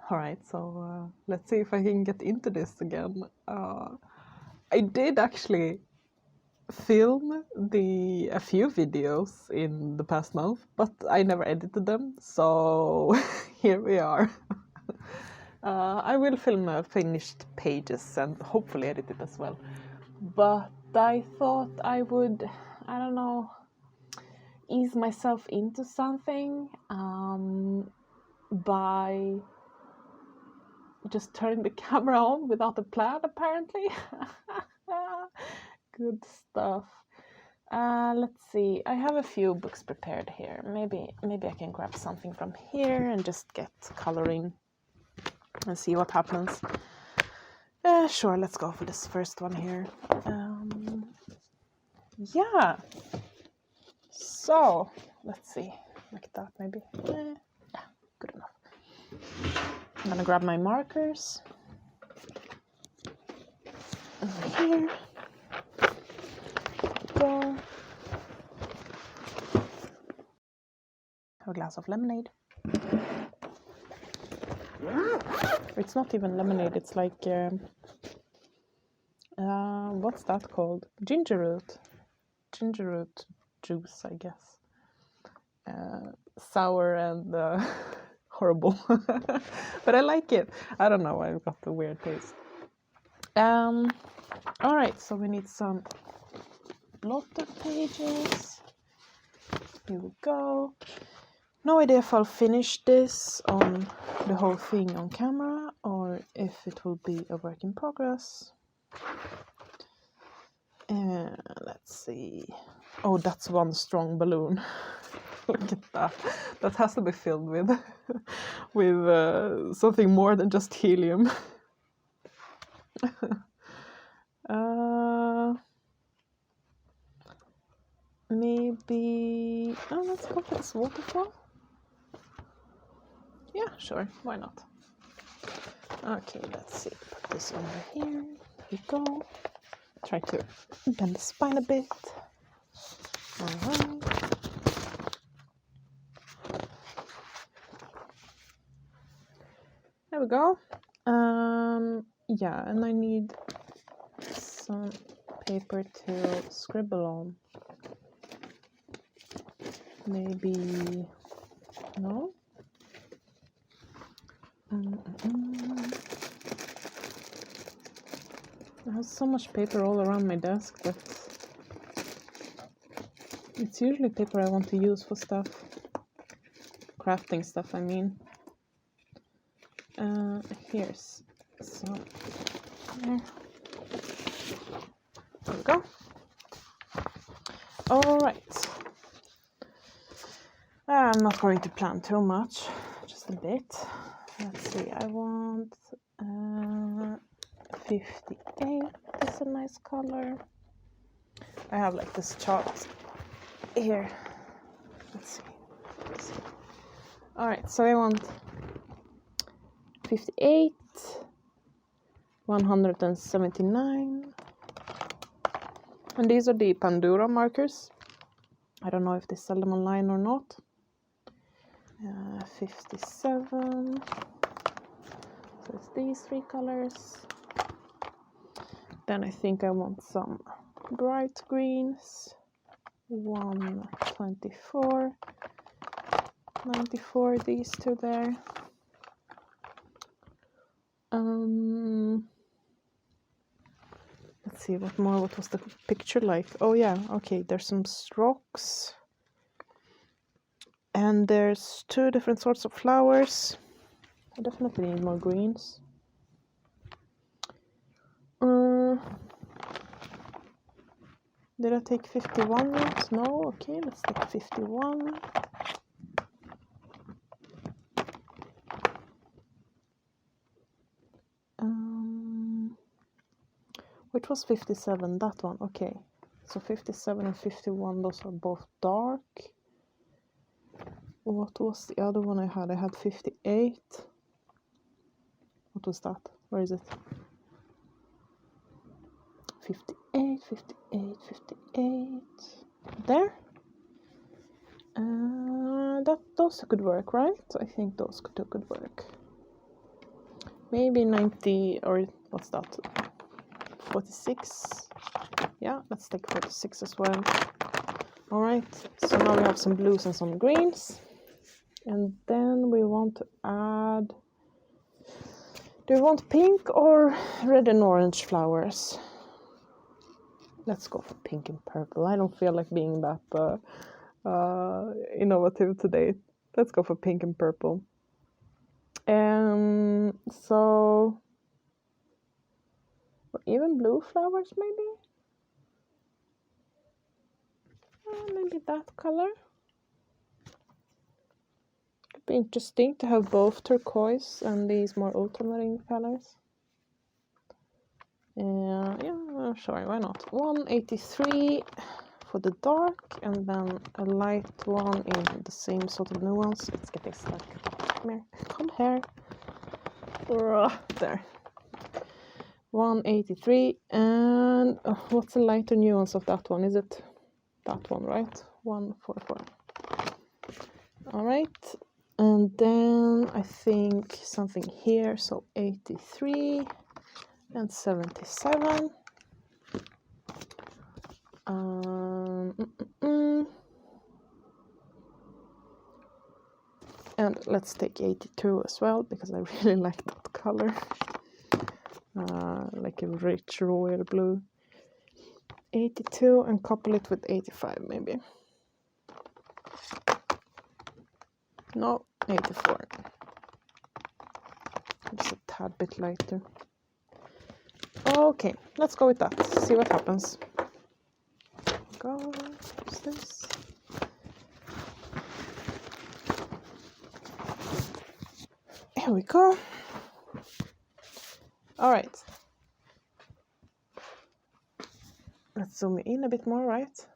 All right, so let's see if I can get into this again. I did actually film a few videos in the past month, but I never edited them, so here we are. I will film finished pages and hopefully edit it as well. But I thought I would, I don't know, ease myself into something by just turning the camera on without a plan, apparently. Good stuff. Let's see. I have a few books prepared here. Maybe I can grab something from here and just get coloring and see what happens. Sure, let's go for this first one here. Yeah. So, let's see. Like that, maybe. Yeah, good enough. I'm gonna grab my markers. Over here. Go. Have a glass of lemonade. It's not even lemonade, it's like what's that called? Ginger root juice, I guess. Sour and horrible. But I like it. I don't know, I've got the weird taste. Alright, so we need some blotter pages. Here we go. No idea if I'll finish this on the whole thing on camera or if it will be a work in progress. Let's see. Oh, that's one strong balloon. Look at that. That has to be filled with something more than just helium. Maybe... Oh, let's go for this waterfall. Yeah, sure. Why not? Okay, let's see. Put this over here. There we go. Try to bend the spine a bit. Alright. There we go. Yeah, and I need some paper to scribble on. Maybe... No? I have so much paper all around my desk that it's usually paper I want to use for stuff. Crafting stuff, I mean. Here's some. There we go. Alright. I'm not going to plan too much, just a bit. Let's see, I want 58 is a nice color. I have like this chart here. Let's see. Alright, so I want 58, 179. And these are the Pandora markers. I don't know if they sell them online or not. 57. So it's these three colors. Then I think I want some bright greens. 124. 94, these two there. Let's see, what was the picture like? Oh yeah, okay, there's some rocks. And there's two different sorts of flowers. I definitely need more greens. Did I take 51 yet? No, okay, let's take 51. Which was 57? That one, okay. So 57 and 51, those are both dark. What was the other one I had? I had 58. What was that? Where is it? 58, 58, 58. There. Those could work, right? I think those two could work. maybe 90, or what's that, 46. Yeah, let's take 46 as well. All right, so now we have some blues and some greens, and then we want to add, do you want pink or red and orange flowers? Let's go for pink and purple. I don't feel like being that innovative today. Let's go for pink and purple. So even blue flowers, maybe? Maybe that color. Could be interesting to have both turquoise and these more ultramarine colors. Yeah, sure, why not? 183 for the dark, and then a light one in the same sort of nuance. Let's get this stuck. Come here. There. 183, and what's the lighter nuance of that one? Is it that one, right? 144. All right, and then I think something here, so 83 and 77. And let's take 82 as well, because I really like that color. Like a rich royal blue. 82 and couple it with 85 maybe. No, 84. Just a tad bit lighter. Okay, let's go with that. See what happens. Go, what's this? Here we go. All right. Let's zoom in a bit more, right?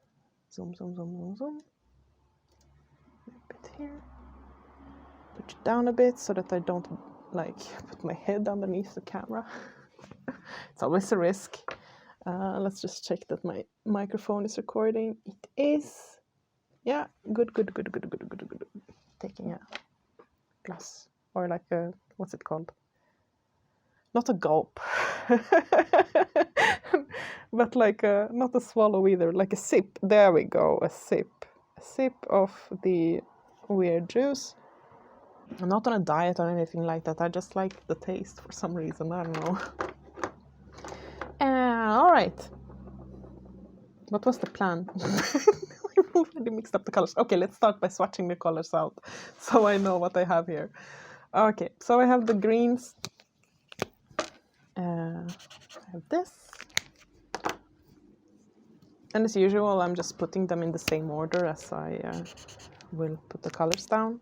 Zoom, zoom, zoom, zoom, zoom. A bit here. Put it down a bit so that I don't like put my head underneath the camera. It's always a risk. Let's just check that my microphone is recording. It is. Yeah, good. Taking a glass, or like a, what's it called? Not a gulp, but like a, not a swallow either, like a sip. There we go, a sip. A sip of the weird juice. I'm not on a diet or anything like that. I just like the taste for some reason. I don't know. All right. What was the plan? I already mixed up the colors. Okay, let's start by swatching the colors out so I know what I have here. Okay, so I have the greens. I have this. And as usual, I'm just putting them in the same order as I will put the colors down.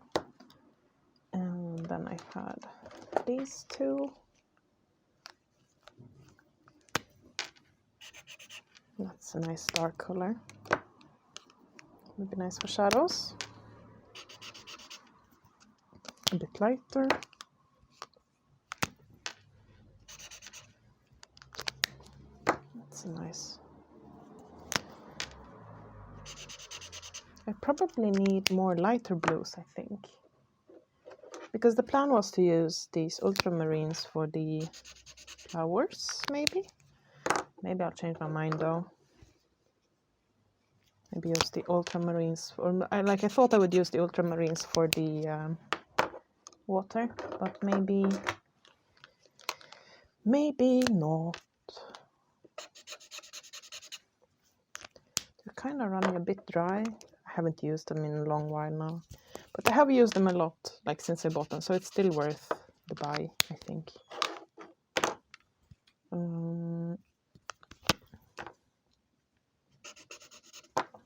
And then I had these two. That's a nice dark color. Would be nice for shadows. A bit lighter. That's a nice. I probably need more lighter blues, I think. Because the plan was to use these ultramarines for the flowers, maybe? Maybe I'll change my mind though. Maybe use the ultramarines, or I thought I would use the ultramarines for the water, but maybe not. They're kind of running a bit dry. I haven't used them in a long while now, but I have used them a lot, like since I bought them, so it's still worth the buy, I think. There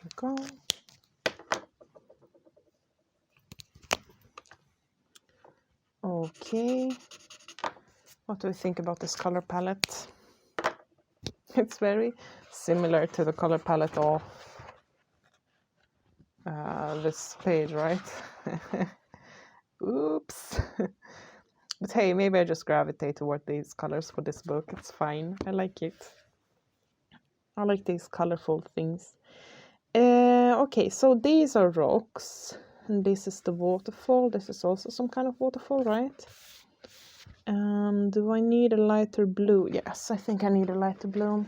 we go. Okay, what do we think about this color palette? It's very similar to the color palette of this page, right? Oops. But hey, maybe I just gravitate toward these colors for this book. It's fine. I like it. I like these colorful things. Okay, so these are rocks. And this is the waterfall. This is also some kind of waterfall, right? Do I need a lighter blue? Yes, I think I need a lighter blue.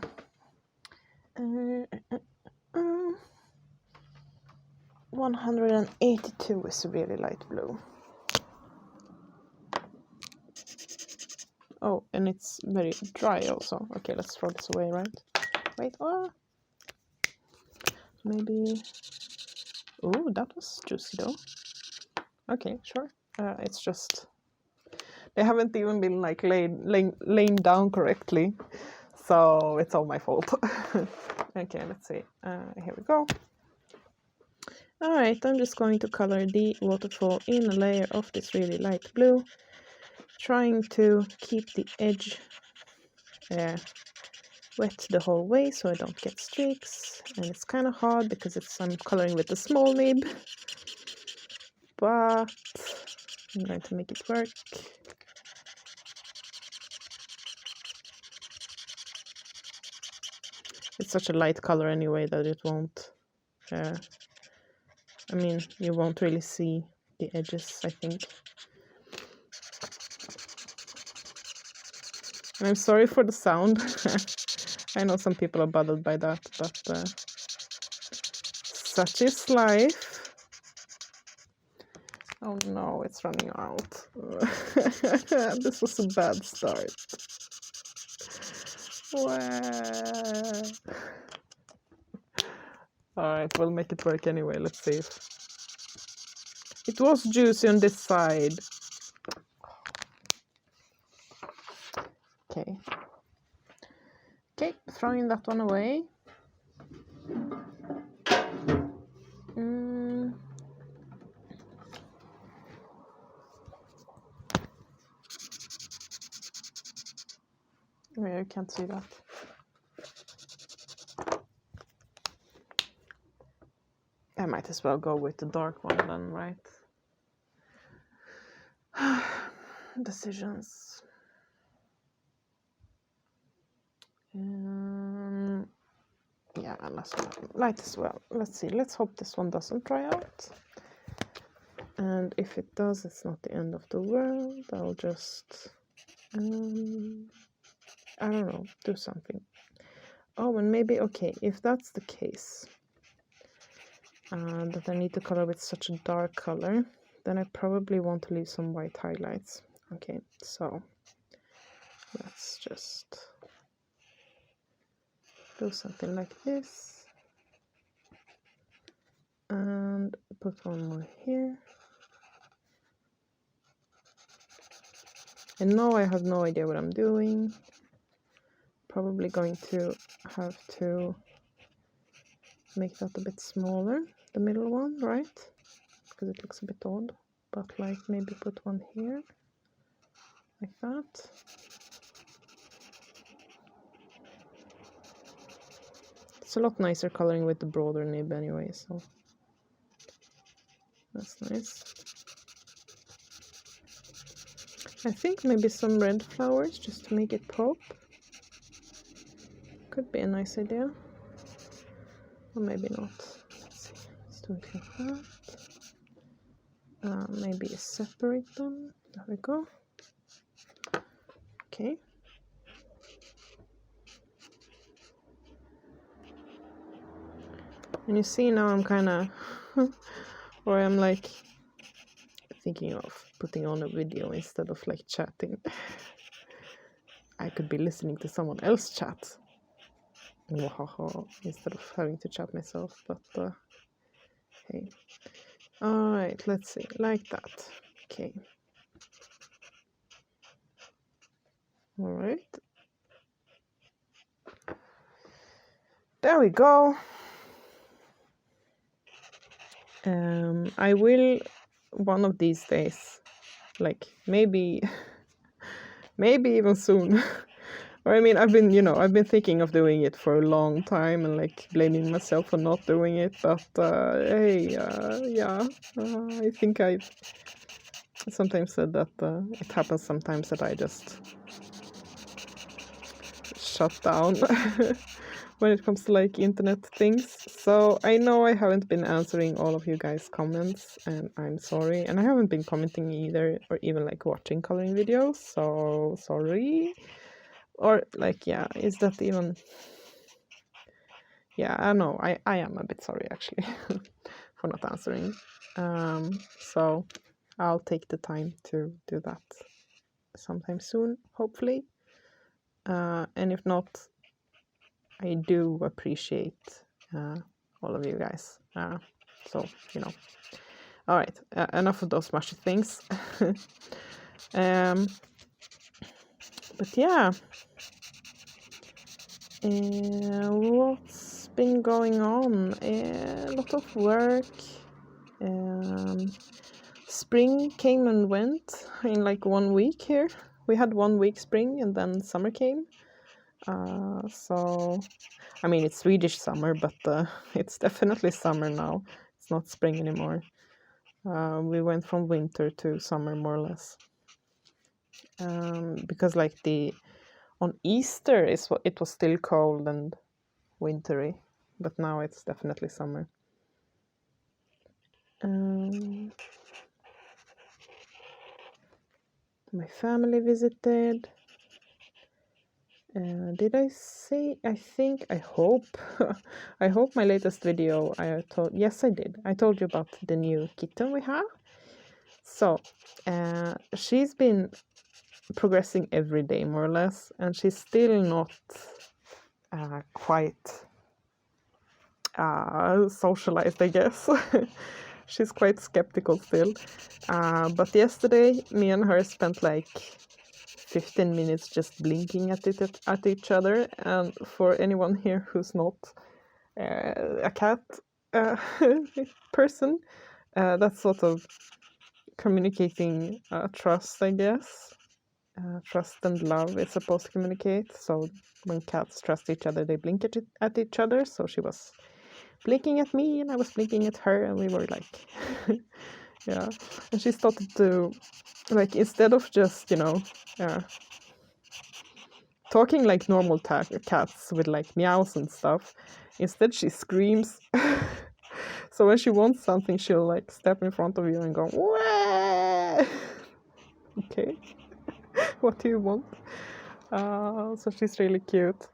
182 is a really light blue. Oh, and it's very dry also. Okay, let's throw this away, right? Wait, maybe... Oh, that was juicy though. Okay, sure. It's just... They haven't even been like laying down correctly. So it's all my fault. Okay, let's see. Here we go. Alright, I'm just going to color the waterfall in a layer of this really light blue, trying to keep the edge wet the whole way so I don't get streaks. And it's kind of hard because I'm coloring with the small nib, but I'm going to make it work. It's such a light color anyway that it won't... I mean, you won't really see the edges, I think. And I'm sorry for the sound. I know some people are bothered by that, but such is life. Oh no, it's running out. This was a bad start. Alright, we'll make it work anyway. Let's see. It was juicy on this side. Okay. Okay, throwing that one away. Wait, I can't see that. I might as well go with the dark one then, right? Decisions. Yeah, light as well. Let's see. Let's hope this one doesn't dry out. And if it does, it's not the end of the world. I'll just, I don't know, do something. Oh, and maybe, okay, if that's the case, that I need to color with such a dark color, then I probably want to leave some white highlights. Okay, so let's just do something like this and put one more here. And now I have no idea what I'm doing. Probably going to have to make that a bit smaller, the middle one, right? Because it looks a bit odd, but like maybe put one here, like that. It's a lot nicer coloring with the broader nib anyway, so that's nice. I think maybe some red flowers just to make it pop. Could be a nice idea. Or maybe not. Let's see. Let's do it like that. Maybe separate them. There we go. Okay. And you see now I'm kind of, or I'm like thinking of putting on a video instead of like chatting. I could be listening to someone else chat. Instead of having to chat myself, but hey. Alright, let's see, like that. Okay. Alright. There we go. I will one of these days, like maybe even soon. Or I mean, I've been thinking of doing it for a long time and like blaming myself for not doing it. But hey, yeah, I think I've sometimes said that it happens sometimes that I just shut down. when it comes to like internet things. So I know I haven't been answering all of you guys' comments, and I'm sorry. And I haven't been commenting either, or even like watching coloring videos. So sorry. Or like, yeah, is that even? Yeah, I know. I am a bit sorry actually for not answering. So I'll take the time to do that sometime soon, hopefully. And if not, I do appreciate all of you guys. So, you know. All right, enough of those mushy things. But yeah. What's been going on? A lot of work. Spring came and went in like 1 week here. We had 1 week spring and then summer came. So, I mean, it's Swedish summer, but it's definitely summer now. It's not spring anymore. We went from winter to summer more or less. Because like on Easter it was still cold and wintry, but now it's definitely summer. My family visited. Did I say? I hope. I hope my latest video yes, I did. I told you about the new kitten we have. So, she's been progressing every day more or less, and she's still not quite socialized, I guess. She's quite skeptical still. But yesterday, me and her spent like 15 minutes just blinking at each other. And for anyone here who's not a cat person, that's sort of communicating trust, I guess. Trust and love is supposed to communicate. So when cats trust each other, they blink at each other. So she was blinking at me and I was blinking at her, and we were like yeah. And she started to, like, instead of just, you know, talking like normal cats with like meows and stuff, instead she screams. So when she wants something, she'll like step in front of you and go, "Wah!" Okay. What do you want? So she's really cute.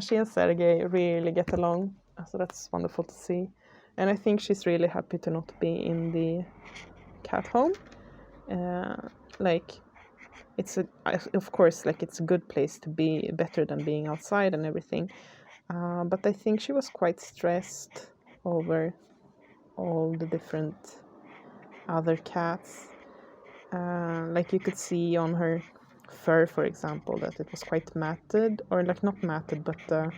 She and Sergey really get along, so that's wonderful to see. And I think she's really happy to not be in the cat home. Like, of course, like, it's a good place to be, better than being outside and everything. But I think she was quite stressed over all the different other cats. Like, you could see on her fur, for example, that it was quite matted, or like not matted, but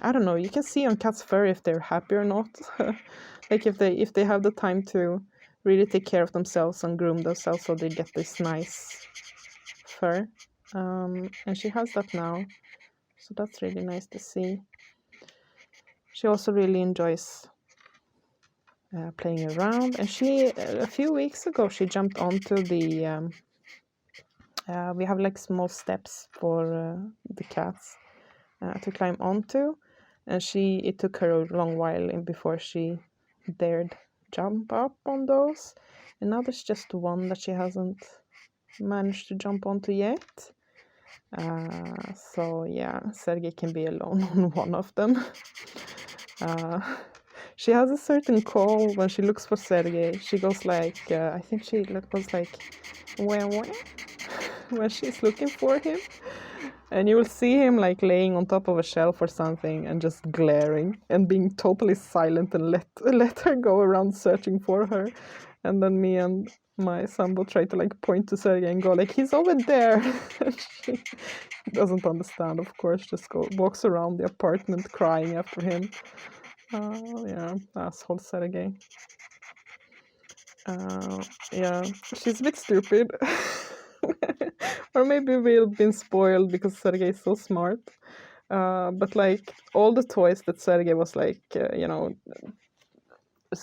I don't know, you can see on cats' fur if they're happy or not. Like, if they have the time to really take care of themselves and groom themselves, so they get this nice fur. And she has that now, so that's really nice to see. She also really enjoys playing around, and she a few weeks ago she jumped onto the we have like small steps for the cats to climb onto, and it took her a long while before she dared jump up on those, and now there's just one that she hasn't managed to jump onto yet. So yeah, Sergey can be alone on one of them. She has a certain call when she looks for Sergey. She goes like, I think she goes like, wah, wah, when she's looking for him. And you will see him like laying on top of a shelf or something and just glaring and being totally silent and let her go around searching for her. And then me and my son will try to like point to Sergey and go like, he's over there. She doesn't understand, of course, just walks around the apartment crying after him. Yeah, asshole Sergey. Yeah, she's a bit stupid. Or maybe we've been spoiled because Sergey is so smart. But like all the toys that Sergey was like, you know,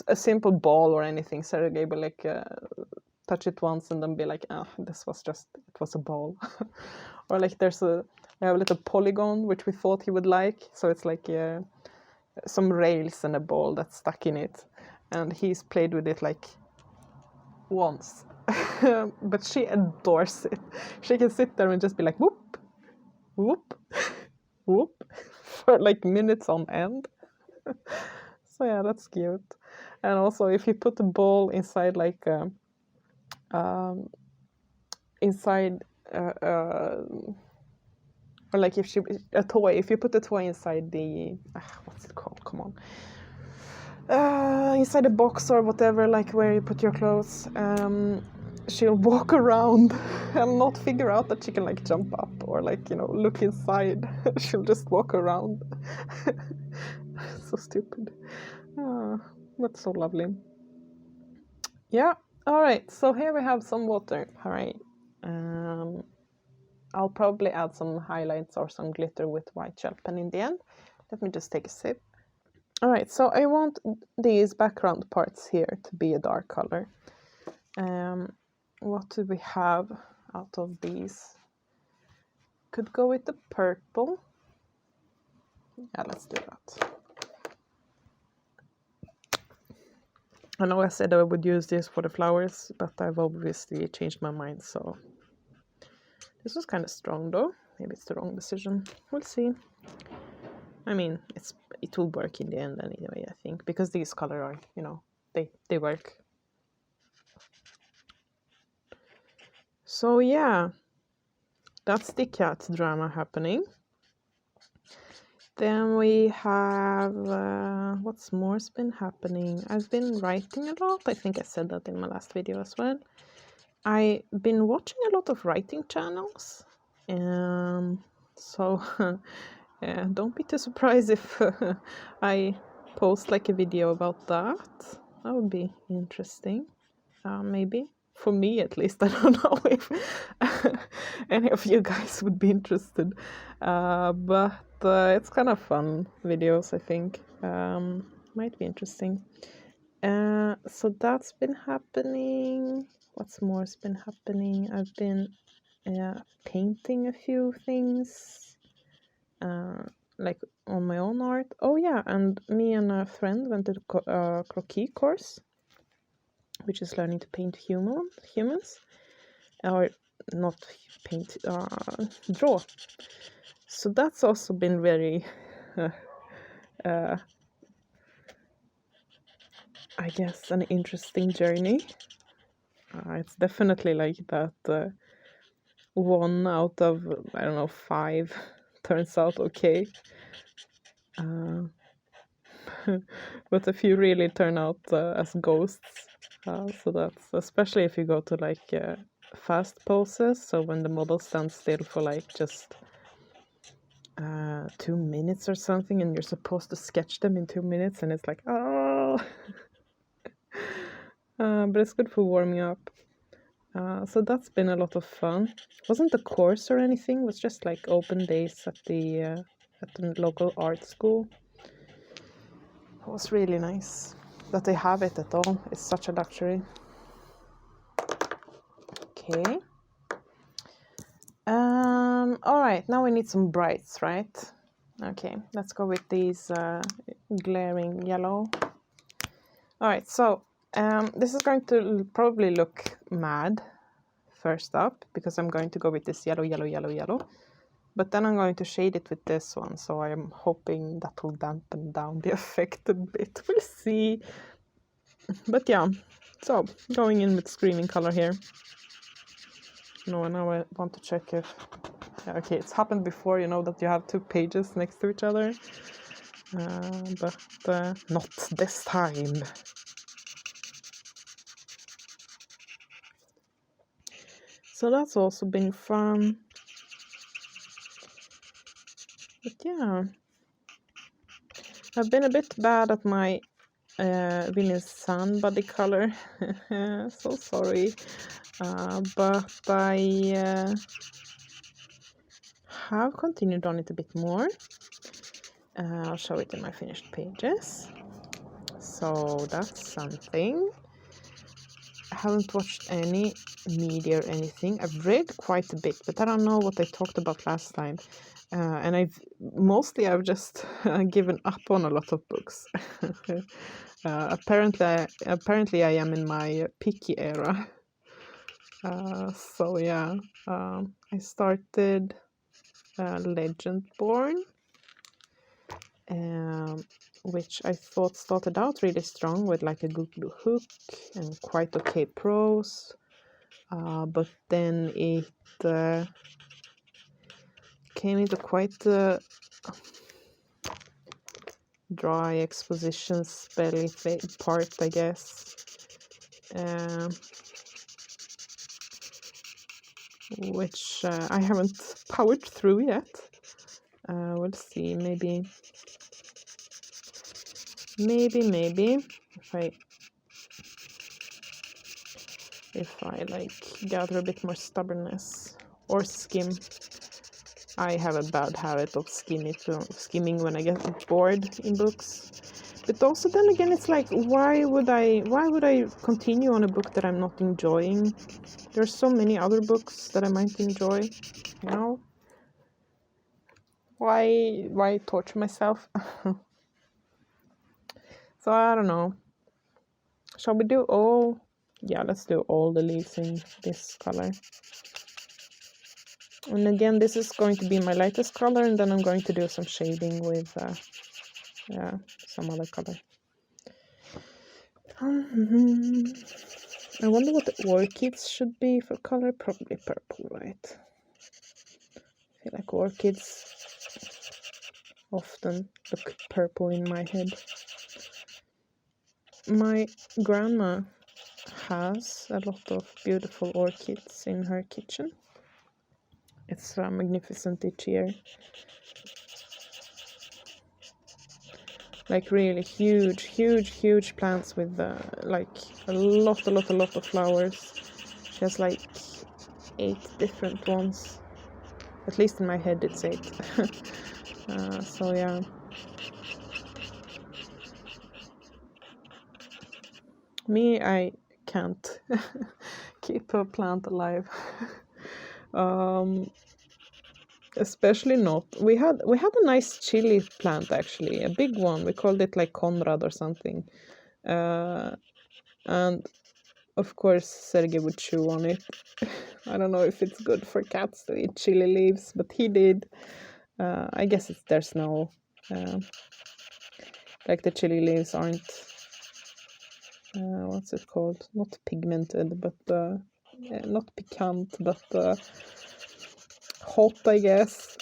a simple ball or anything, Sergey will like touch it once and then be like, oh, it was a ball. Or like there's a I have a little polygon, which we thought he would like. So it's like some rails and a ball that's stuck in it. And he's played with it like once. But she adores it. She can sit there and just be like, whoop, whoop, whoop, for like minutes on end. So yeah, that's cute. And also, if you put the ball inside like inside or like if a toy, if you put the toy inside the what's it called? Come on. Inside a box or whatever, like where you put your clothes, she'll walk around and not figure out that she can like jump up or like, you know, look inside. She'll just walk around. So stupid. That's so lovely. Yeah. All right. So here we have some water. All right. I'll probably add some highlights or some glitter with white gel pen in the end. Let me just take a sip. All right, so I want these background parts here to be a dark color. What do we have out of these? Could go with the purple. Yeah, let's do that. I know I said I would use this for the flowers, but I've obviously changed my mind, so this was kind of strong though. Maybe it's the wrong decision. We'll see. I mean, it will work in the end anyway, I think, because these colors are, you know, they work. So yeah, that's the cat drama happening. Then we have, what's more's been happening? I've been writing a lot. I think I said that in my last video as well. I've been watching a lot of writing channels. So yeah, don't be too surprised if I post like a video about that. That would be interesting. Maybe. For me at least. I don't know if any of you guys would be interested. But it's kind of fun videos, I think. Might be interesting. So that's been happening. What's more's been happening? I've been painting a few things, like on my own art. Oh yeah, and me and a friend went to the croquis course, which is learning to paint humans, or not paint, draw. So that's also been very, I guess, an interesting journey. It's definitely like that 1 out of, I don't know, 5 turns out okay. But a few really turn out as ghosts. So that's, especially if you go to like fast poses, so when the model stands still for like just 2 minutes or something, and you're supposed to sketch them in 2 minutes, and it's like, oh. But it's good for warming up. So that's been a lot of fun. Wasn't a course or anything, it was just like open days at the local art school. It was really nice that they have it at all. It's such a luxury. Okay. All right, now we need some brights, right? Okay, let's go with these glaring yellow. All right, so this is going to probably look mad first up, because I'm going to go with this yellow, yellow, yellow, yellow. But then I'm going to shade it with this one, so I'm hoping that will dampen down the effect a bit. We'll see. But yeah, so going in with screaming color here. No, now I want to check if... Okay, it's happened before, you know, that you have 2 pages next to each other. But not this time. So that's also been fun. But yeah, I've been a bit bad at my Vinny's Sun body color. So sorry. But I have continued on it a bit more. I'll show it in my finished pages. So that's something. haven't watched any media or anything. I've read quite a bit, but I don't know what I talked about last time. And I've just given up on a lot of books. Apparently I am in my picky era. So yeah, I started Legendborn, which I thought started out really strong with like a good hook and quite okay prose, but then it came into quite a dry exposition spelly part, I guess, which I haven't powered through yet. We'll see, maybe if I like gather a bit more stubbornness or skim. I have a bad habit of skimming when I get bored in books. But also then again, it's like, why would I continue on a book that I'm not enjoying? There's so many other books that I might enjoy, you know? Why torture myself? So I don't know. Shall we do all? Yeah, let's do all the leaves in this color. And again, this is going to be my lightest color, and then I'm going to do some shading with some other color. I wonder what the orchids should be for color. Probably purple, right? I feel like orchids often look purple in my head. My grandma has a lot of beautiful orchids in her kitchen. It's magnificent each year. Like really huge plants with like a lot of flowers. She has like 8 different ones. At least in my head it's 8. So yeah. Me, I can't keep a plant alive. Especially not. We had a nice chili plant actually, a big one. We called it like Conrad or something. And of course Sergey would chew on it. I don't know if it's good for cats to eat chili leaves, but he did. I guess there's no like the chili leaves aren't what's it called? Not pigmented, but not piquant, but hot, I guess.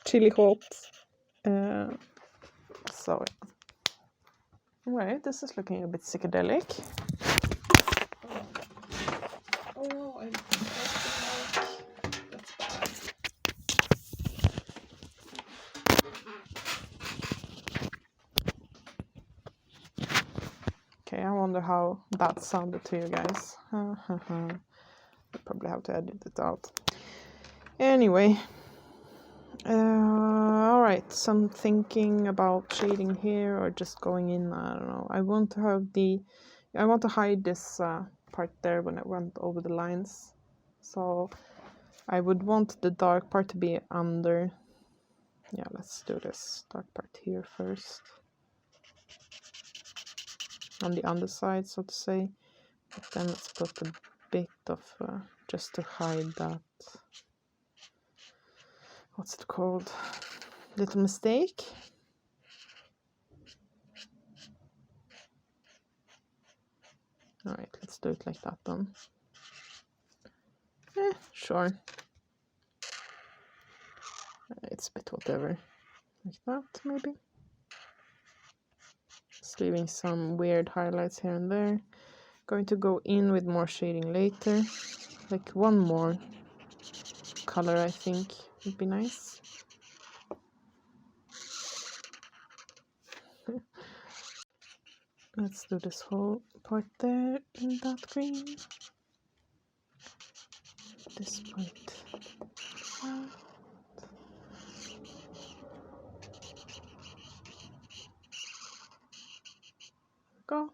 Chili hot. So, right, this is looking a bit psychedelic. Oh no, that's bad. Okay, I wonder how that sounded to you guys. I probably have to edit it out. Anyway, alright, some thinking about shading here or just going in, I don't know. I want to hide this part there when I went over the lines. So I would want the dark part to be under. Yeah, let's do this dark part here first. On the underside, so to say. But then let's put a bit of, just to hide that, what's it called? Little mistake. Alright, let's do it like that then. Sure. It's a bit whatever. Like that, maybe. Just leaving some weird highlights here and there. Going to go in with more shading later. Like one more color, I think, would be nice. Let's do this whole part there in that green. This part. Go.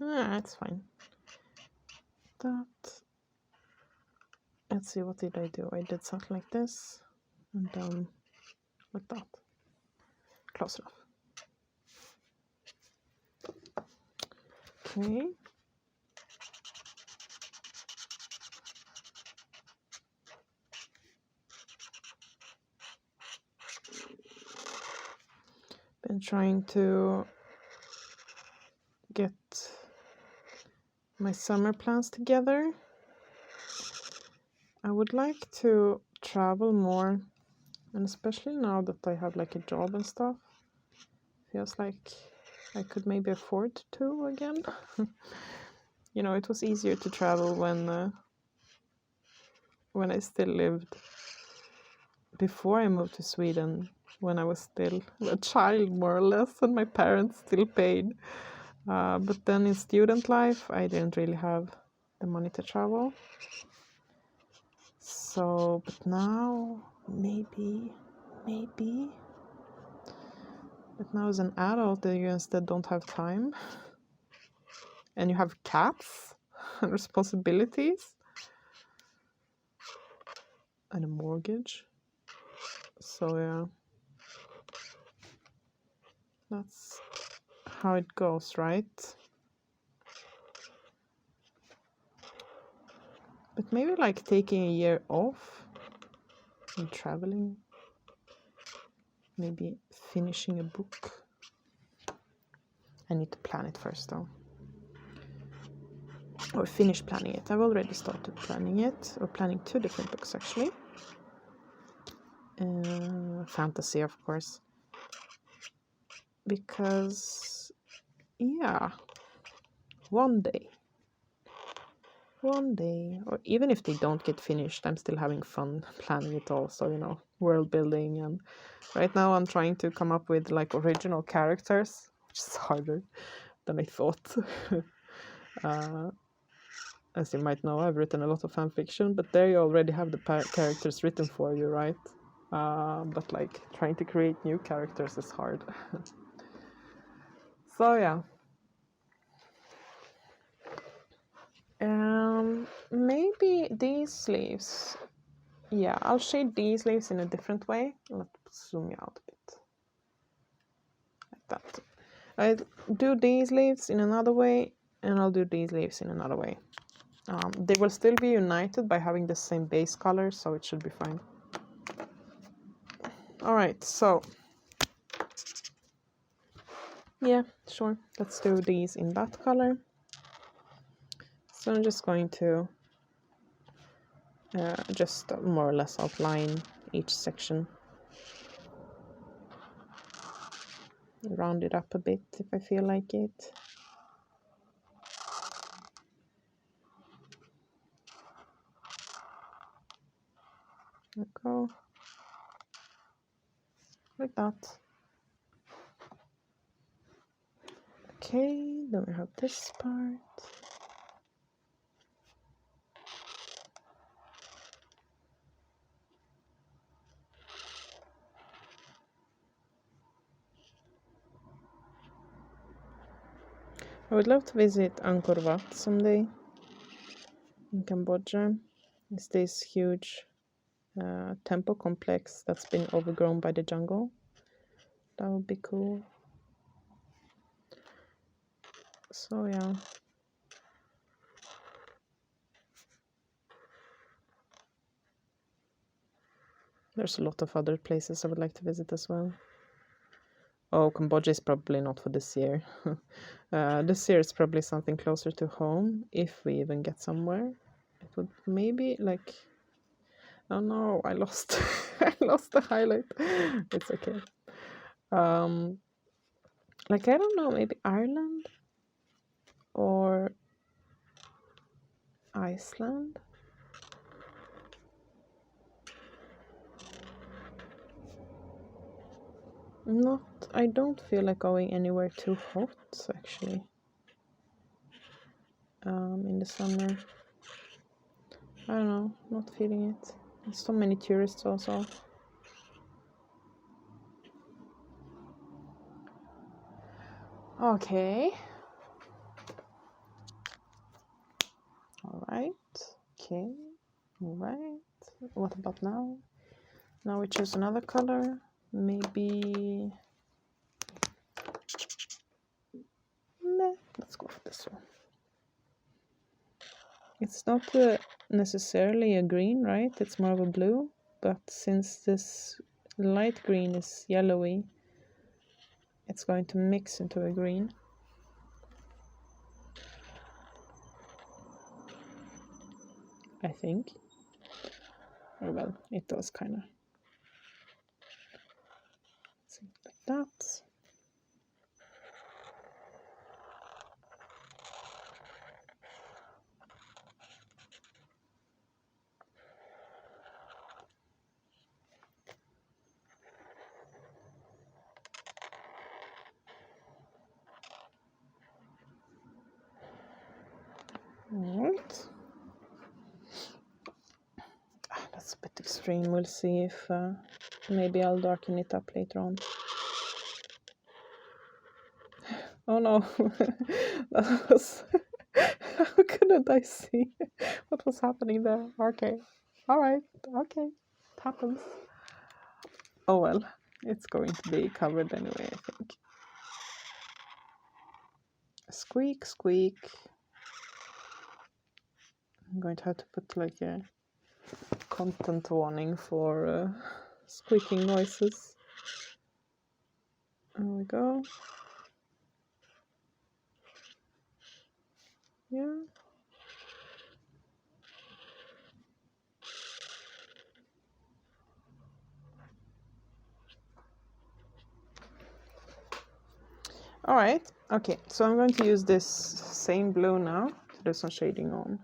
It's fine. That. Let's see, what did I do? I did something like this, and then like that. Close enough. Okay. Been trying to get my summer plans together. I would like to travel more, and especially now that I have like a job and stuff, feels like I could maybe afford to again. You know, it was easier to travel when I still lived before I moved to Sweden, when I was still a child more or less, and my parents still paid. But then in student life, I didn't really have the money to travel. So, but now, maybe. But now as an adult, you instead don't have time. And you have cats and responsibilities. And a mortgage. So yeah. That's how it goes, right? But maybe like taking a year off and traveling. Maybe finishing a book. I need to plan it first though. Or finish planning it. I've already started planning it, or planning 2 different books actually. Fantasy, of course. Because, yeah, one day, or even if they don't get finished, I'm still having fun planning it all. So, you know, world building, and right now I'm trying to come up with like original characters, which is harder than I thought. As you might know, I've written a lot of fan fiction, but there you already have the characters written for you, right? But like trying to create new characters is hard. So yeah. Maybe these sleeves. Yeah, I'll shade these leaves in a different way. Let's zoom you out a bit. Like that. I do these leaves in another way, and I'll do these leaves in another way. They will still be united by having the same base color, so it should be fine. Alright, so yeah, sure. Let's do these in that color. So I'm just going to just more or less outline each section. Round it up a bit if I feel like it. There we go. Like that. Okay, then we have this part. I would love to visit Angkor someday in Cambodia. It's this huge temple complex that's been overgrown by the jungle. That would be cool. So yeah. There's a lot of other places I would like to visit as well. Oh, Cambodia is probably not for this year. This year is probably something closer to home, if we even get somewhere. It would maybe like... Oh no, I lost I lost the highlight. It's okay. Like, I don't know, maybe Ireland or Iceland. I don't feel like going anywhere too hot actually. In the summer. I don't know, not feeling it. There's so many tourists also. Okay. Okay, right. What about now? Now we choose another color. Maybe... Meh. Let's go for this one. It's not necessarily a green, right? It's more of a blue. But since this light green is yellowy, it's going to mix into a green. I think. Or well, it does kind of. Like that. Alright. That's a bit extreme. We'll see if maybe I'll darken it up later on. Oh no, that was... How couldn't I see what was happening there? Okay, alright, okay, it happens. Oh well, it's going to be covered anyway, I think. Squeak, squeak. I'm going to have to put like a content warning for squeaking noises. There we go. Yeah. All right. Okay. So I'm going to use this same blue now to do some shading on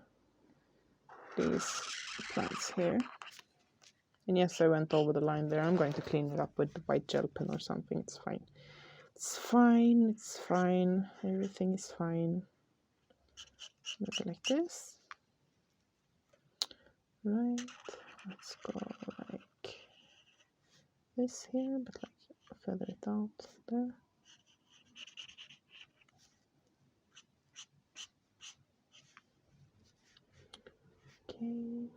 these plants here. And yes, I went over the line there. I'm going to clean it up with the white gel pen or something. It's fine. It's fine. It's fine. Everything is fine. Maybe like this. Right. Let's go like this here, but like feather it out there. Okay.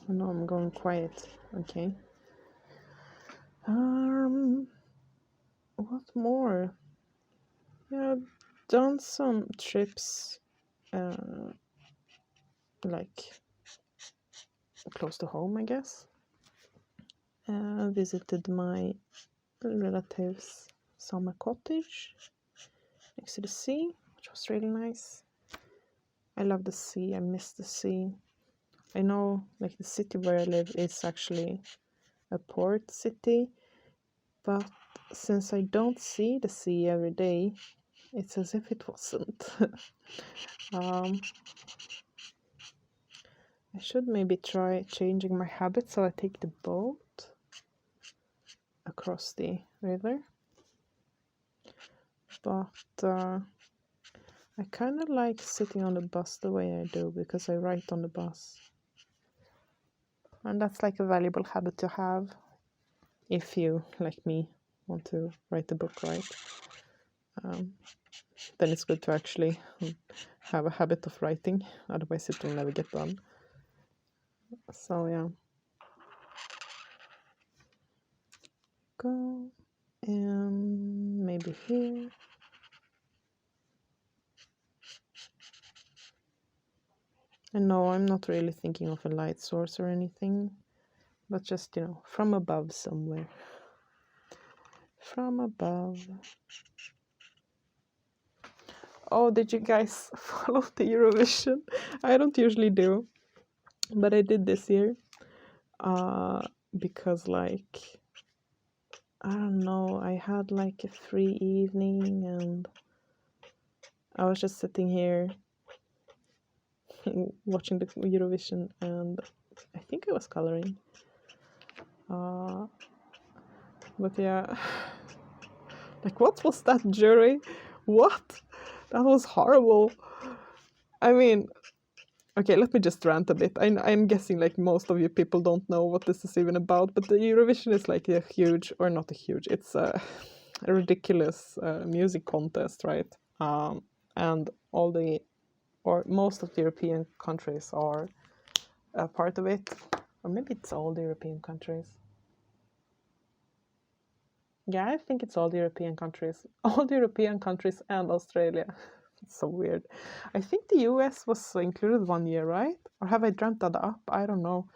Oh no, I'm going quiet. Okay. What more? Yeah, I've done some trips like close to home, I guess. Visited my relatives' summer cottage next to the sea, which was really nice. I love the sea. I miss the sea. I know like the city where I live is actually a port city, but since I don't see the sea every day, it's as if it wasn't. I should maybe try changing my habit so I take the boat across the river. But I kind of like sitting on the bus the way I do because I write on the bus. And that's like a valuable habit to have if you, like me, want to write a book, right? Then it's good to actually have a habit of writing, otherwise it will never get done. So yeah. Go, and maybe here. And no, I'm not really thinking of a light source or anything, but just, you know, from above somewhere. From above. Oh, did you guys follow the Eurovision? I don't usually do, but I did this year. Because like, I don't know, I had like a free evening and I was just sitting here watching the Eurovision, and I think I was coloring. But yeah, like what was that jury? What? That was horrible. I mean, Okay, let me just rant a bit. I'm guessing like most of you people don't know what this is even about, but the Eurovision is like a huge, or not a huge, it's a ridiculous music contest, right? And all the, or most of the European countries are a part of it, or maybe it's all the European countries. Yeah, I think it's all the European countries, all the European countries and Australia. It's so weird. I think the US was included one year, right? Or have I dreamt that up? I don't know.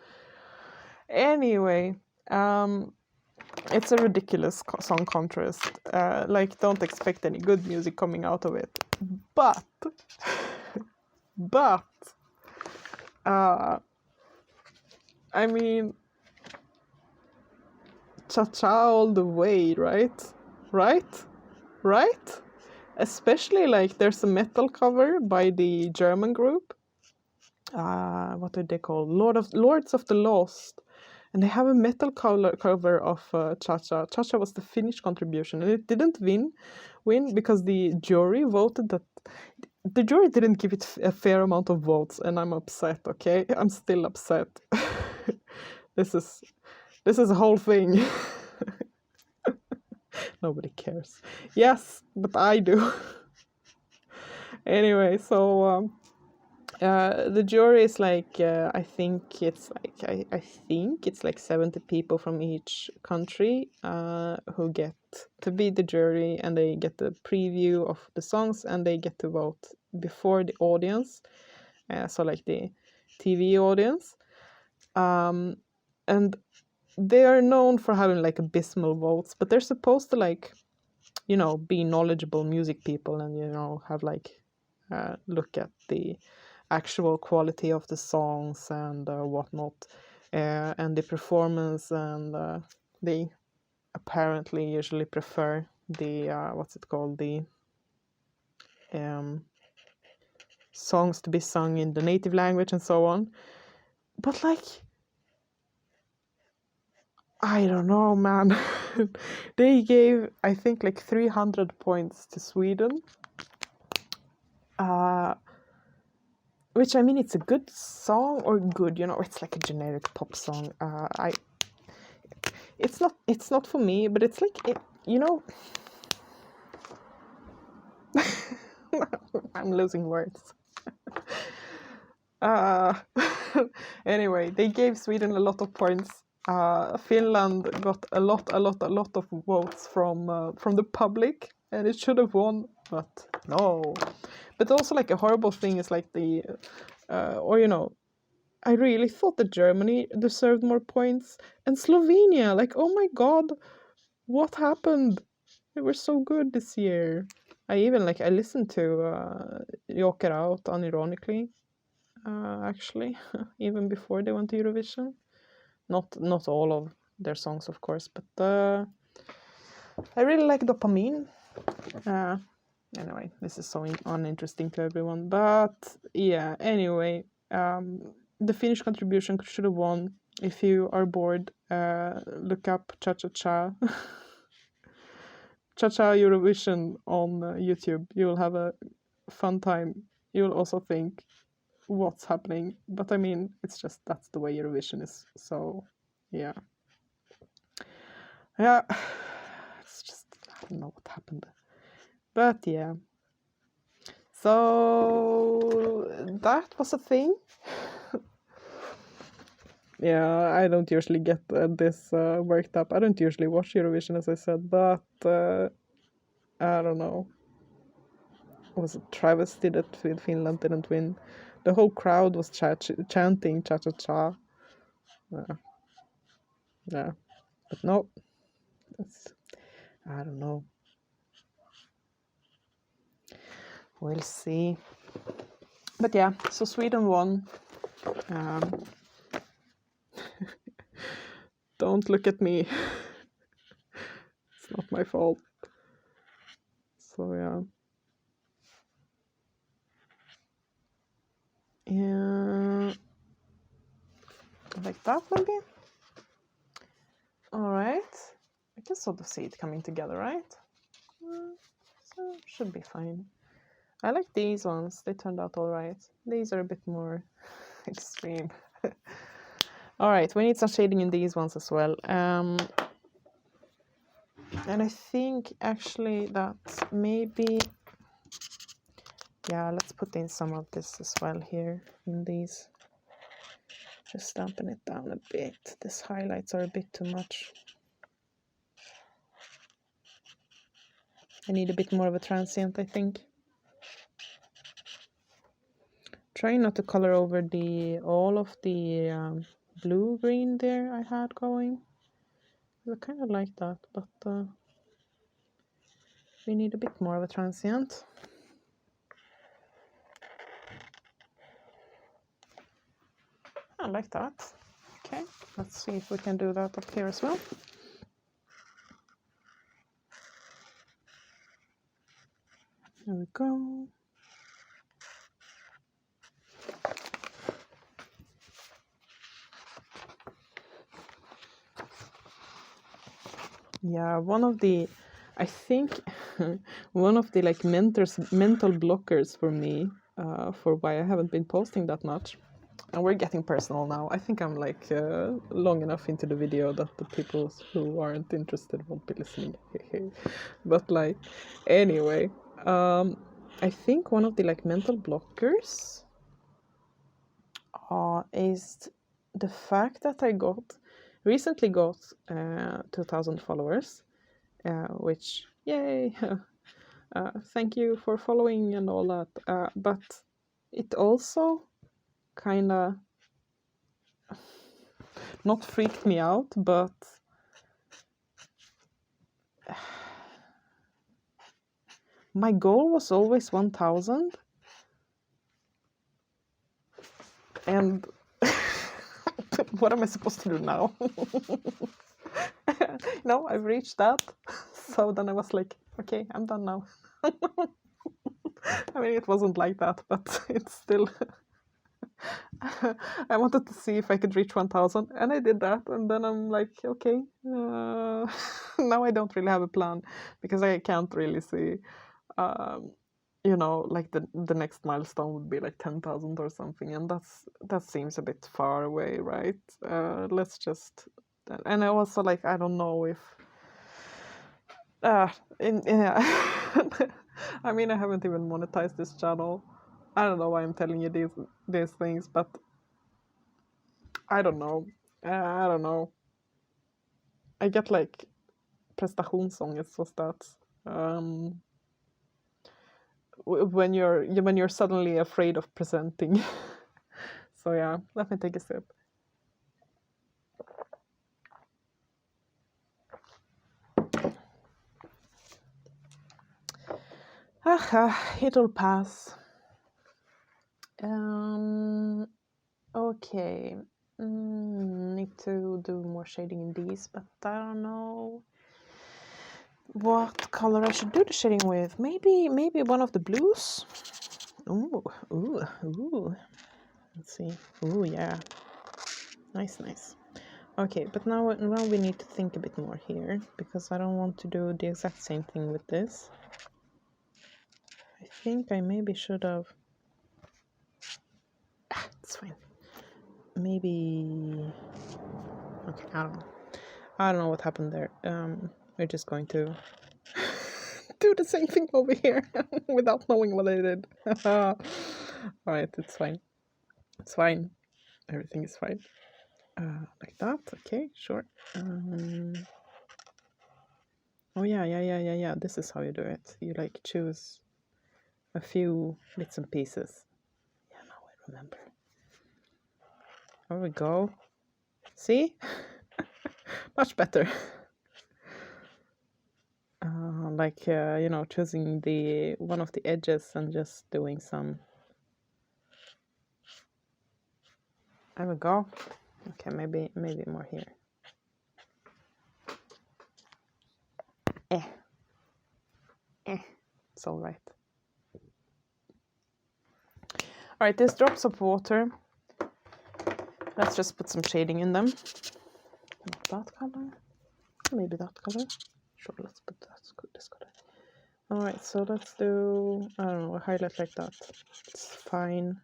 Anyway, it's a ridiculous song contest. Like, don't expect any good music coming out of it. But, but, I mean, cha-cha all the way, right? Right? Especially like there's a metal cover by the German group. What do they call? Lords of the Lost, and they have a metal cover of Cha-Cha. Cha-Cha was the Finnish contribution, and it didn't win because the jury voted that. The jury didn't give it a fair amount of votes, and I'm upset. Okay, I'm still upset. This is a whole thing. Nobody cares. Yes, but I do. Anyway, so the jury is like I think it's like 70 people from each country who get to be the jury, and they get the preview of the songs, and they get to vote before the audience, so like the TV audience, and they are known for having like abysmal votes, but they're supposed to like, you know, be knowledgeable music people, and you know, have like look at the actual quality of the songs and whatnot, and the performance, and they apparently usually prefer the what's it called, the songs to be sung in the native language and so on. But like, I don't know, man. They gave, I think, like 300 points to Sweden, which, I mean, it's a good song, or good, you know, it's like a generic pop song. It's not for me, but it's like, you know, I'm losing words. Anyway, they gave Sweden a lot of points. Finland got a lot of votes from the public, and it should have won, but no. But also, like, a horrible thing is like the, or you know, I really thought that Germany deserved more points, and Slovenia. Like, oh my god, what happened? They were so good this year. I listened to Joker Out unironically, actually, even before they went to Eurovision. Not all of their songs, of course, but I really like Dopamine. Anyway, this is so uninteresting to everyone, but yeah. Anyway, the Finnish contribution should have won. If you are bored, look up Cha-Cha-Cha. Cha-Cha Eurovision on YouTube. You will have a fun time. You will also think, what's happening? But I mean, it's just, that's the way Eurovision is. So, yeah. Yeah. It's just, I don't know what happened. But yeah. So, that was a thing. Yeah, I don't usually get this worked up. I don't usually watch Eurovision, as I said, but I don't know. It was a travesty that Finland didn't win. The whole crowd was chanting cha-cha-cha. Yeah, but no, I don't know. We'll see. But yeah, so Sweden won. Don't look at me. It's not my fault. So yeah. Yeah. Like that, maybe? Alright. I can sort of see it coming together, right? So should be fine. I like these ones. They turned out all right. These are a bit more extreme. All right, we need some shading in these ones as well. And I think actually that maybe, yeah, let's put in some of this as well here in these. Just dampen it down a bit. These highlights are a bit too much. I need a bit more of a transient, I think. Trying not to color over all of the blue green there I had going. I kind of like that, but we need a bit more of a transient. I like that. Okay, let's see if we can do that up here as well. There we go. Yeah, I think one of the like mental blockers for me for why I haven't been posting that much, and we're getting personal now. I think I'm like long enough into the video that the people who aren't interested won't be listening. But like, anyway, I think one of the like mental blockers is the fact that I recently got 2,000 followers, which, yay, thank you for following and all that. But it also kind of not freaked me out, but my goal was always 1,000. And what am I supposed to do now? No, I've reached that. So then I was like, okay, I'm done now. I mean, it wasn't like that, but it's still... I wanted to see if I could reach 1,000, and I did that. And then I'm like, okay, now I don't really have a plan, because I can't really see... you know, like the next milestone would be like 10,000 or something, and that seems a bit far away, right? Let's just, and I also like, I don't know if yeah. I mean, I haven't even monetized this channel. I don't know why I'm telling you these things, but I don't know. I don't know. I get like prestationsångest was that. When you're suddenly afraid of presenting. So yeah, let me take a sip. It'll pass. Okay. Need to do more shading in these, but I don't know what color I should do the shading with. Maybe one of the blues. Ooh. Let's see. Ooh, yeah. Nice. Okay, but now we need to think a bit more here, because I don't want to do the exact same thing with this. I think I maybe should have... it's fine. Maybe... okay, I don't know what happened there. We're just going to do the same thing over here without knowing what I did. Alright, it's fine. It's fine. Everything is fine. Like that. Okay, sure. Oh yeah. This is how you do it. You like choose a few bits and pieces. Yeah, now I remember. There we go. See? Much better. Like, you know, choosing one of the edges and just doing some... there we go. Okay, maybe more here. It's all right. All right, there's drops of water. Let's just put some shading in them. Not that color. Maybe that color. Sure, let's put this color. Alright, so let's do, I don't know, a highlight like that. It's fine.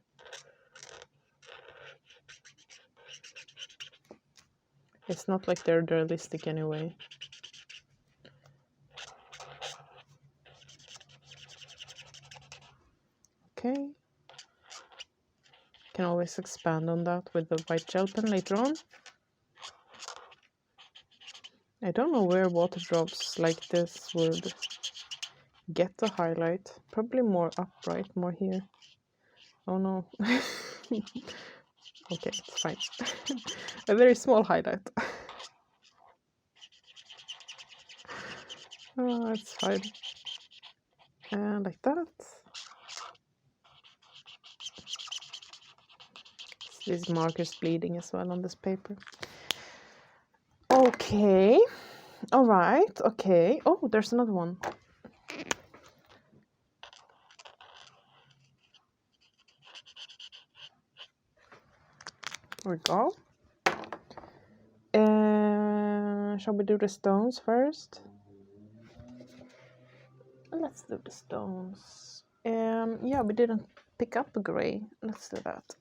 It's not like they're realistic anyway. Okay. Can always expand on that with the white gel pen later on. I don't know where water drops like this would get the highlight. Probably more upright, more here. Oh no. Okay, it's fine. A very small highlight. Oh, it's fine. And like that. This marker's bleeding as well on this paper. Okay. All right. Okay. Oh, there's another one. There we go. Shall we do the stones first? Let's do the stones. Yeah, we didn't pick up a gray. Let's do that.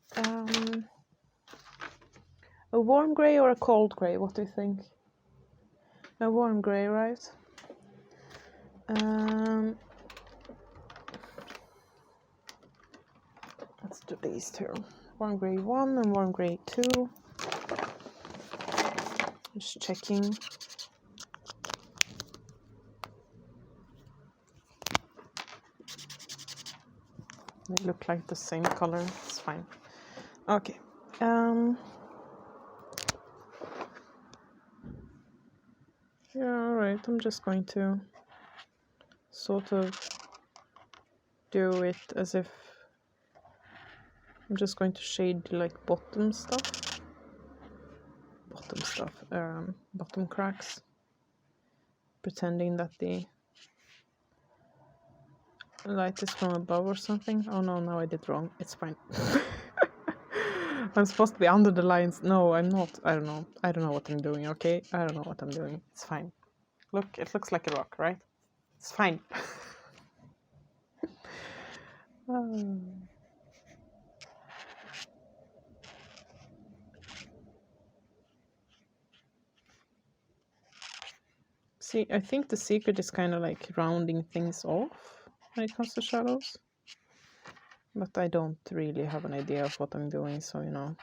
A warm gray or a cold gray? What do you think? A warm gray, right? Let's do these two. Warm gray 1 and warm gray 2. Just checking. They look like the same color. It's fine. Okay. Yeah, alright. I'm just going to sort of do it as if I'm just going to shade like bottom cracks, pretending that the light is from above or something. Oh no, now I did wrong. It's fine. I'm supposed to be under the lines. No, I'm not. I don't know. I don't know what I'm doing, okay? I don't know what I'm doing. It's fine. Look, it looks like a rock, right? It's fine. See, I think the secret is kind of like rounding things off when it comes to shadows. But I don't really have an idea of what I'm doing, so you know.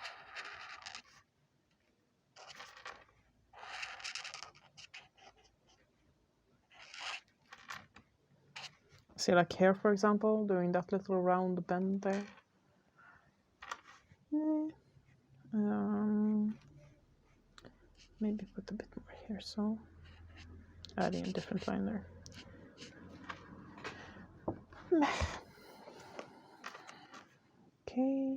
See, like here, for example, doing that little round bend there. Maybe put a bit more here, so adding a different line there. Okay.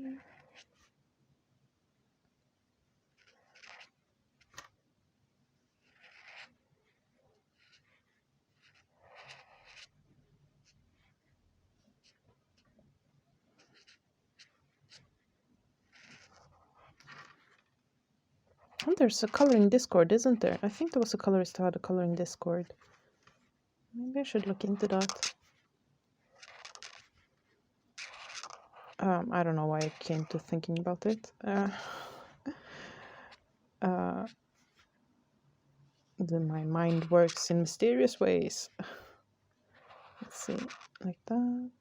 Oh, there's a coloring Discord, isn't there? I think there was a colorist who had a coloring Discord. Maybe I should look into that. I don't know why I came to thinking about it. Then my mind works in mysterious ways. Let's see, like that.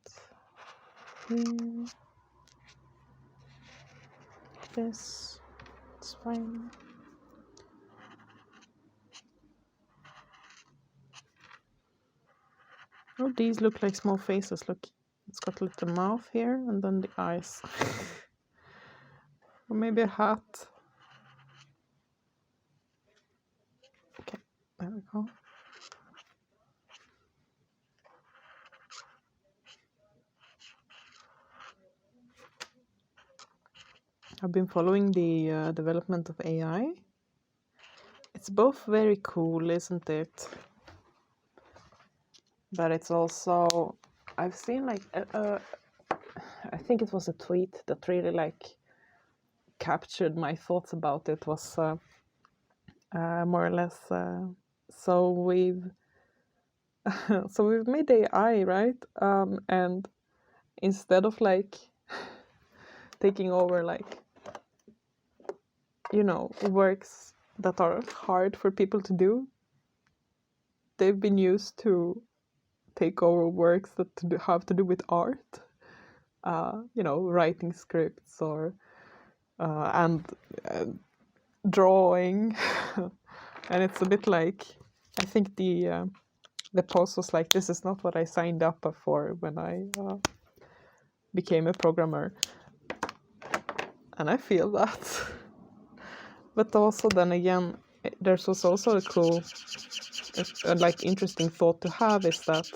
Here. This. It's fine. Oh, these look like small faces. Look, it's got a little mouth here and then the eyes. Or maybe a hat. Okay, there we go. I've been following the development of AI. It's both very cool, isn't it? But it's also, I've seen like, I think it was a tweet that really like captured my thoughts about it. Was more or less, so we've So we've made AI, right? And instead of like taking over like, you know, works that are hard for people to do, they've been used to take over works that have to do with art. You know, writing scripts or and drawing. And it's a bit like, I think the post was like, this is not what I signed up for when I became a programmer. And I feel that. But also then again, there's also a cool, like interesting thought to have, is that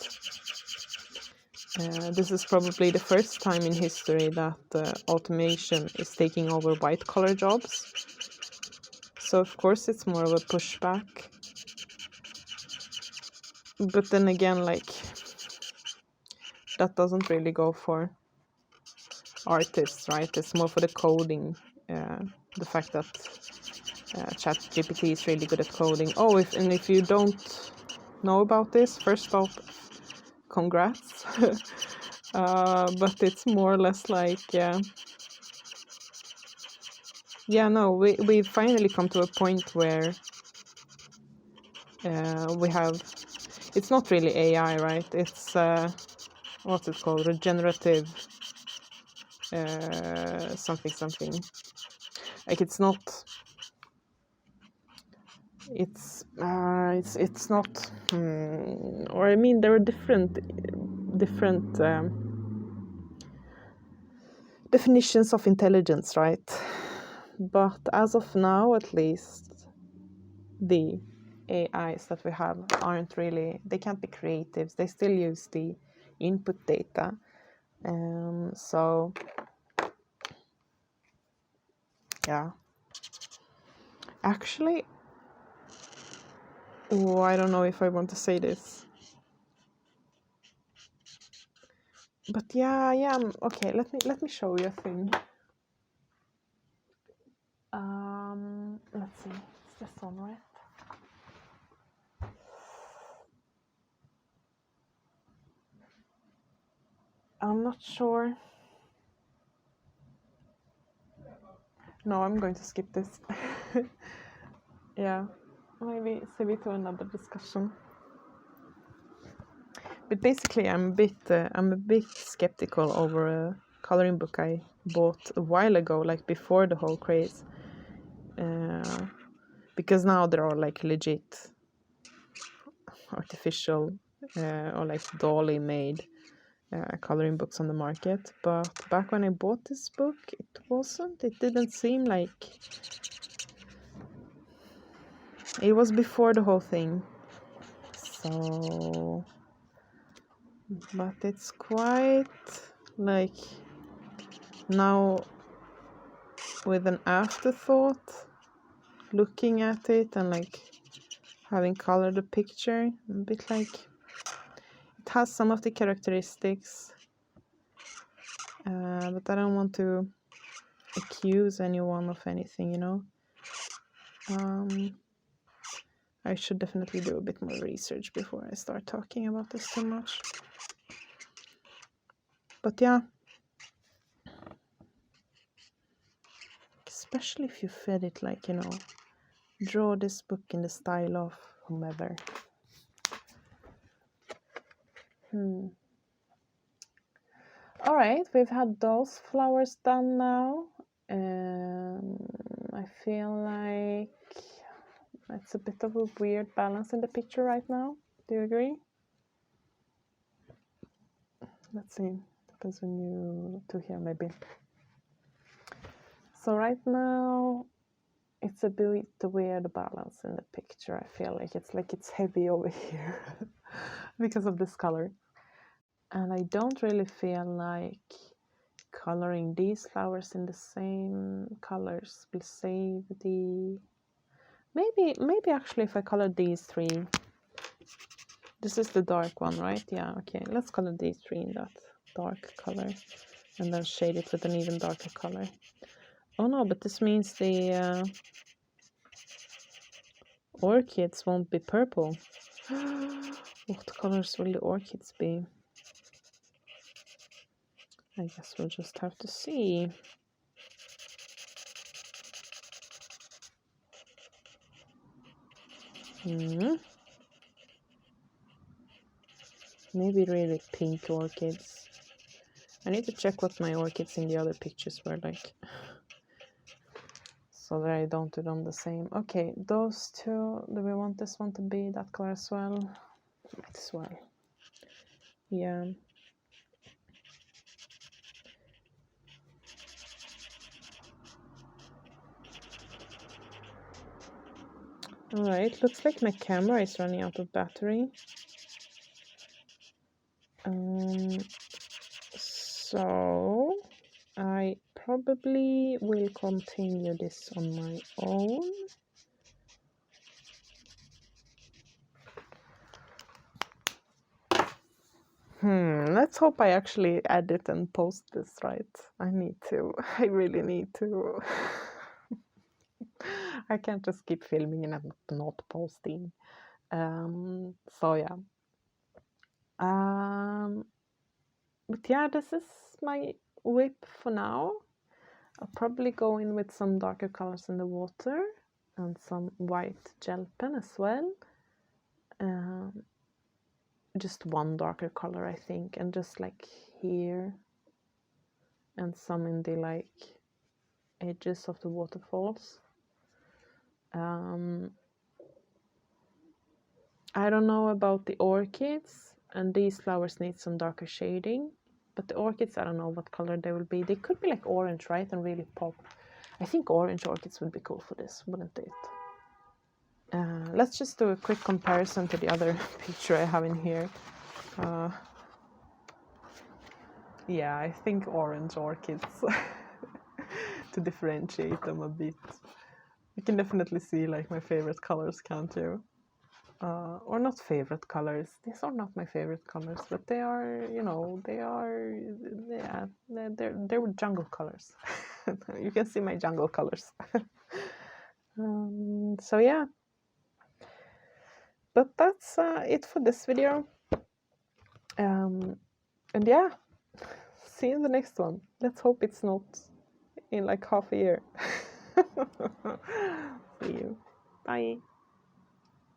this is probably the first time in history that automation is taking over white-collar jobs. So of course it's more of a pushback. But then again, like, that doesn't really go for artists, right? It's more for the coding. The fact that ChatGPT is really good at coding. Oh, if you don't know about this, first off, congrats. But it's more or less like, no, we finally come to a point where we have, it's not really AI, right? It's what's it called? Regenerative something. Like it's not. It's not. Or I mean, there are different definitions of intelligence, right? But as of now, at least, the AIs that we have aren't really, they can't be creatives. They still use the input data. So, yeah. Actually, I don't know if I want to say this. But yeah, okay, let me show you a thing. Let's see, it's this one, right? I'm not sure. No, I'm going to skip this. Yeah, maybe save it to another discussion. But basically, I'm a bit skeptical over a coloring book I bought a while ago, like before the whole craze, because now there are like legit artificial or like dolly made coloring books on the market. But back when I bought this book, it didn't seem like, it was before the whole thing. So, but it's quite like now with an afterthought, looking at it and like having colored the picture, a bit like it has some of the characteristics, but I don't want to accuse anyone of anything, you know. I should definitely do a bit more research before I start talking about this too much. But yeah, especially if you fed it like, you know, draw this book in the style of whomever. All right, we've had those flowers done now. I feel like it's a bit of a weird balance in the picture right now. Do you agree? Let's see. Depends on you to here maybe. So right now it's a bit weird balance in the picture. I feel like it's heavy over here because of this color. And I don't really feel like coloring these flowers in the same colors will save the, maybe actually if I color these three, this is the dark one, right? Yeah, okay, let's color these three in that dark color and then shade it with an even darker color. Oh no, but this means the orchids won't be purple. What colors will the orchids be? I guess we'll just have to see. Maybe really pink orchids. I need to check what my orchids in the other pictures were like. So that I don't do them the same. Okay, those two, do we want this one to be that color as well? Might as well. Yeah. Alright, looks like my camera is running out of battery. So I probably will continue this on my own. Let's hope I actually edit and post this right. I really need to. I can't just keep filming and not posting. So yeah. But yeah, this is my whip for now. I'll probably go in with some darker colors in the water and some white gel pen as well. Just one darker color, I think, and just like here and some in the like edges of the waterfalls. I don't know about the orchids, and these flowers need some darker shading, but the orchids, I don't know what color they will be. They could be like orange, right, and really pop. I think orange orchids would be cool for this, wouldn't it? Let's just do a quick comparison to the other picture I have in here. Yeah, I think orange orchids to differentiate them a bit. You can definitely see like my favorite colors, can't you? Or not favorite colors. These are not my favorite colors, but they are, you know, yeah, they're jungle colors. You can see my jungle colors. So yeah. But that's it for this video. And yeah, see you in the next one. Let's hope it's not in like half a year. See you. Bye.